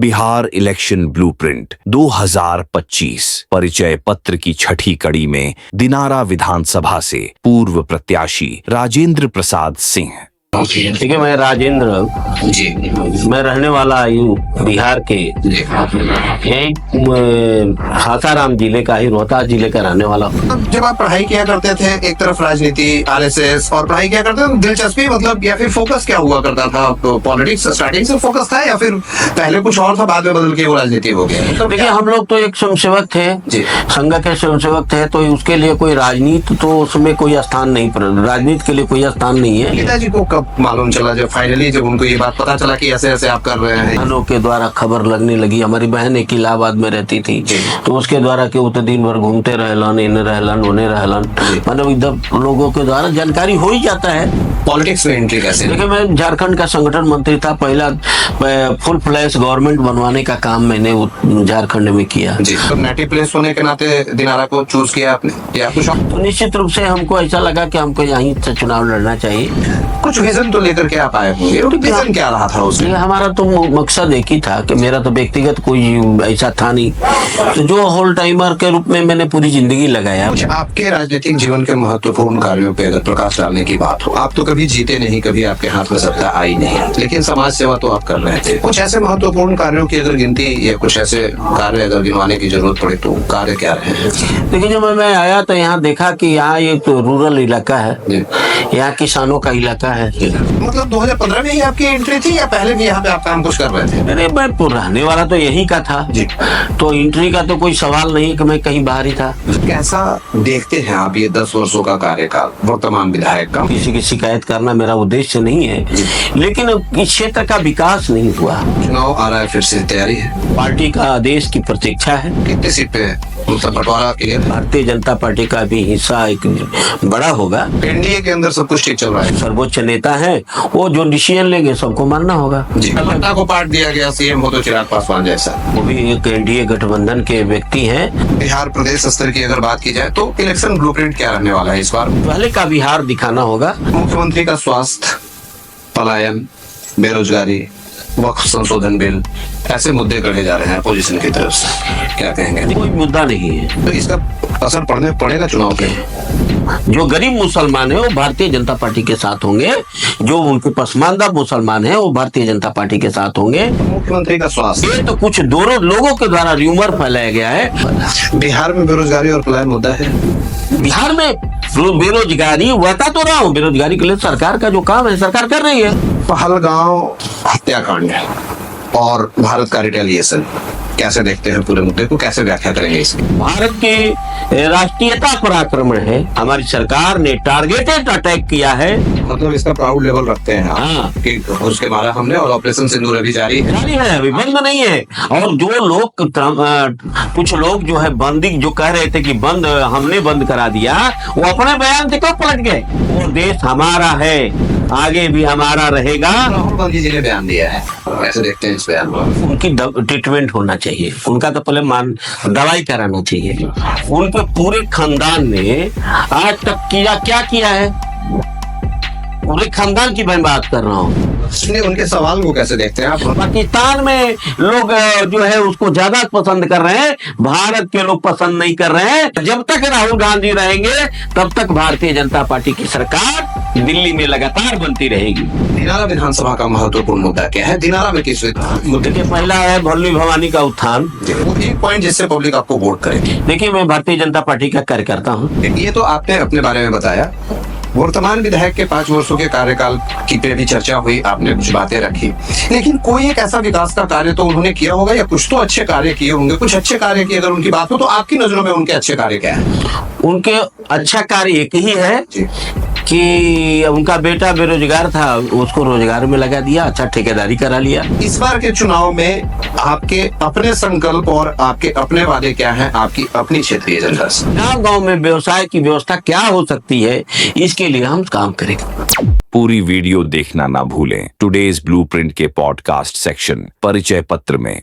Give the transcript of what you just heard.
Bihar election blueprint 2025 परिचय पत्र की छठी कड़ी में दिनारा विधानसभा से पूर्व प्रत्याशी राजेंद्र प्रसाद सिंह। देखिए, मैं राजेंद्र जी, मैं रहने वाला हूँ बिहार के यही सासाराम जिले का ही, रोहतास जिले का रहने वाला हूँ। जब आप पढ़ाई किया करते थे, एक तरफ राजनीति, आरएसएस और पढ़ाई किया करते थे, दिलचस्पी मतलब या फिर फोकस क्या हुआ करता था? पॉलिटिक्स स्टार्टिंग से फोकस था या फिर पहले कुछ और था, बाद में बदल के वो राजनीति हो गया? देखिए, हम लोग तो एक स्वयंसेवक थे, संघ के स्वयंसेवक थे, तो उसके लिए कोई राजनीति तो उसमें कोई स्थान नहीं, राजनीति के लिए कोई स्थान नहीं है। पिताजी को कब मालूम चला, जब फाइनली जब उनको ये बात पता चला कि ऐसे ऐसे आप कर रहे हैं? बहनों के द्वारा खबर लगने लगी। हमारी बहन एक इलाहाबाद में रहती थी, तो उसके द्वारा कि वो तो दिन भर घूमते रहलन, इन्हें रहलन, उन्हें रहलन, मतलब इधर लोगों के द्वारा जानकारी हो ही जाता है। पॉलिटिक्स में एंट्री कैसे? देखिए, मैं झारखंड का संगठन मंत्री था, पहला फुल फ्लैश गवर्नमेंट बनवाने का काम मैंने झारखंड में किया। जी, तो नेटिव प्लेस होने के नाते दिनारा को चूज किया आपने या कुछ? तो निश्चित रूप से हमको ऐसा लगा कि हमको यहीं से चुनाव लड़ना चाहिए। कुछ विजन तो लेकर के आप आए होंगे, विजन क्या रहा था उसमें? हमारा तो मकसद एक ही था कि मेरा तो व्यक्तिगत कोई ऐसा था नहीं, तो जो होल टाइमर के रूप में मैंने पूरी जिंदगी लगाया। कुछ आपके राजनीतिक जीवन के महत्वपूर्ण कार्यों पे अगर प्रकाश डालने की बात हो, आप तो कभी जीते नहीं, कभी आपके हाथ में सत्ता आई नहीं, लेकिन समाज सेवा तो आप कर रहे थे। कुछ ऐसे महत्वपूर्ण कार्यों की अगर गिनती या कुछ ऐसे कार्य अगर गिनवाने की जरूरत पड़े तो कार्य क्या रहे हैं? देखिए, जब मैं आया तो यहाँ देखा कि यहाँ एक तो रूरल इलाका है, यहाँ किसानों का इलाका है। मतलब 2015 में ही आपकी एंट्री थी या पहले भी यहाँ पे आप काम कुछ कर रहे थे? अरे, मैं रहने वाला तो यही का था जी, तो एंट्री का तो कोई सवाल नहीं कि मैं कहीं बाहर ही था। कैसा देखते हैं आप ये 10 वर्षों का कार्यकाल वर्तमान विधायक का? किसी की शिकायत करना मेरा उद्देश्य नहीं है, लेकिन इस क्षेत्र का विकास नहीं हुआ। चुनाव आ रहा है, फिर से तैयारी है? पार्टी का आदेश की प्रतीक्षा है। कितने सीट पे बंटवारा क्लियर? भारतीय जनता पार्टी का भी हिस्सा एक बड़ा होगा। एनडीए के अंदर सब कुछ ठीक चल रहा है? सर्वोच्च नेता है, वो जो डिसीजन लेंगे सबको मानना होगा। पटना को पार्ट दिया गया, सीएम हो तो चिराग पासवान जैसा, वो भी एक एनडीए गठबंधन के व्यक्ति हैं। बिहार प्रदेश स्तर की अगर बात की जाए तो इलेक्शन ब्लूप्रिंट क्या रहने वाला है इस बार? पहले का बिहार दिखाना होगा। मुख्यमंत्री का स्वास्थ्य, पलायन, बेरोजगारी, वक्फ संशोधन बिल, ऐसे मुद्दे गढ़े जा रहे हैं अपोजिशन की तरफ से, क्या कहेंगे? कोई मुद्दा नहीं है। तो इसका असर पड़ेगा चुनाव पे? जो गरीब मुसलमान है वो भारतीय जनता पार्टी के साथ होंगे, जो उनके पसमानदा मुसलमान है वो भारतीय जनता पार्टी के साथ होंगे। मुख्यमंत्री का स्वास्थ्य, ये तो कुछ दोनों लोगों के द्वारा र्यूमर फैलाया गया है। बिहार में बेरोजगारी और पलायन मुद्दा है। बिहार में बेरोजगारी, बता तो रहा हूँ, बेरोजगारी के लिए सरकार का जो काम है सरकार कर रही है। पहलगांव हत्याकांड और भारत का रिटेलिएशन, कैसे देखते हैं पूरे मुद्दे को, कैसे व्याख्या करेंगे इसकी? भारत के राष्ट्रीयता पर आक्रमण है। हमारी सरकार ने टारगेटेड अटैक किया है। मतलब इसका प्राउड लेवल रखते हैं हाँ, कि उसके मारा हमने और ऑपरेशन सिंदूर अभी जारी है? जारी है, अभी बंद नहीं है। और जो लोग कुछ लोग जो है बंदी जो कह रहे थे कि बंद हमने बंद करा दिया, वो अपने बयान से क्यों पलट गए? वो देश हमारा है, आगे भी हमारा रहेगा। राहुल गांधी जी ने बयान दिया है, कैसे देखते हैं इस बयान को? उनकी ट्रीटमेंट होना चाहिए, उनका तो पहले दवाई कराना चाहिए। उनके पूरे खानदान ने आज तक क्या किया है, पूरे खानदान की मैं बात कर रहा हूँ। उनके सवाल को कैसे देखते हैं आप? पाकिस्तान में लोग जो है उसको ज्यादा पसंद कर रहे हैं, भारत के लोग पसंद नहीं कर रहे हैं। जब तक राहुल गांधी रहेंगे तब तक भारतीय जनता पार्टी की सरकार दिल्ली में लगातार बनती रहेगी। दिनारा विधानसभा का महत्वपूर्ण मुद्दा क्या है? दिनारा में किस मुद्दे के पहला है भोली भवानी का उत्थान, वो एक पॉइंट जिससे पब्लिक आपको वोट करेगी। देखिए, मैं भारतीय जनता पार्टी का कार्यकर्ता हूँ। ये तो आपने अपने बारे में बताया, वर्तमान विधायक के 5 वर्षों के कार्यकाल की पे भी चर्चा हुई, आपने कुछ बातें रखी, लेकिन कोई एक ऐसा विकास का कार्य तो उन्होंने किया होगा या कुछ तो अच्छे कार्य किए होंगे। कुछ अच्छे कार्य की अगर उनकी बात हो तो आपकी नजरों में उनके अच्छे कार्य क्या है? उनके अच्छा कार्य एक ही है कि उनका बेटा बेरोजगार था, उसको रोजगार में लगा दिया, अच्छा ठेकेदारी करा लिया। इस बार के चुनाव में आपके अपने संकल्प और आपके अपने वादे क्या हैं आपकी अपनी क्षेत्रीय जनता से? गाँव में व्यवसाय की व्यवस्था क्या हो सकती है, इसके लिए हम काम करेंगे। पूरी वीडियो देखना ना भूलें। टुडेज ब्लूप्रिंट के पॉडकास्ट सेक्शन परिचय पत्र में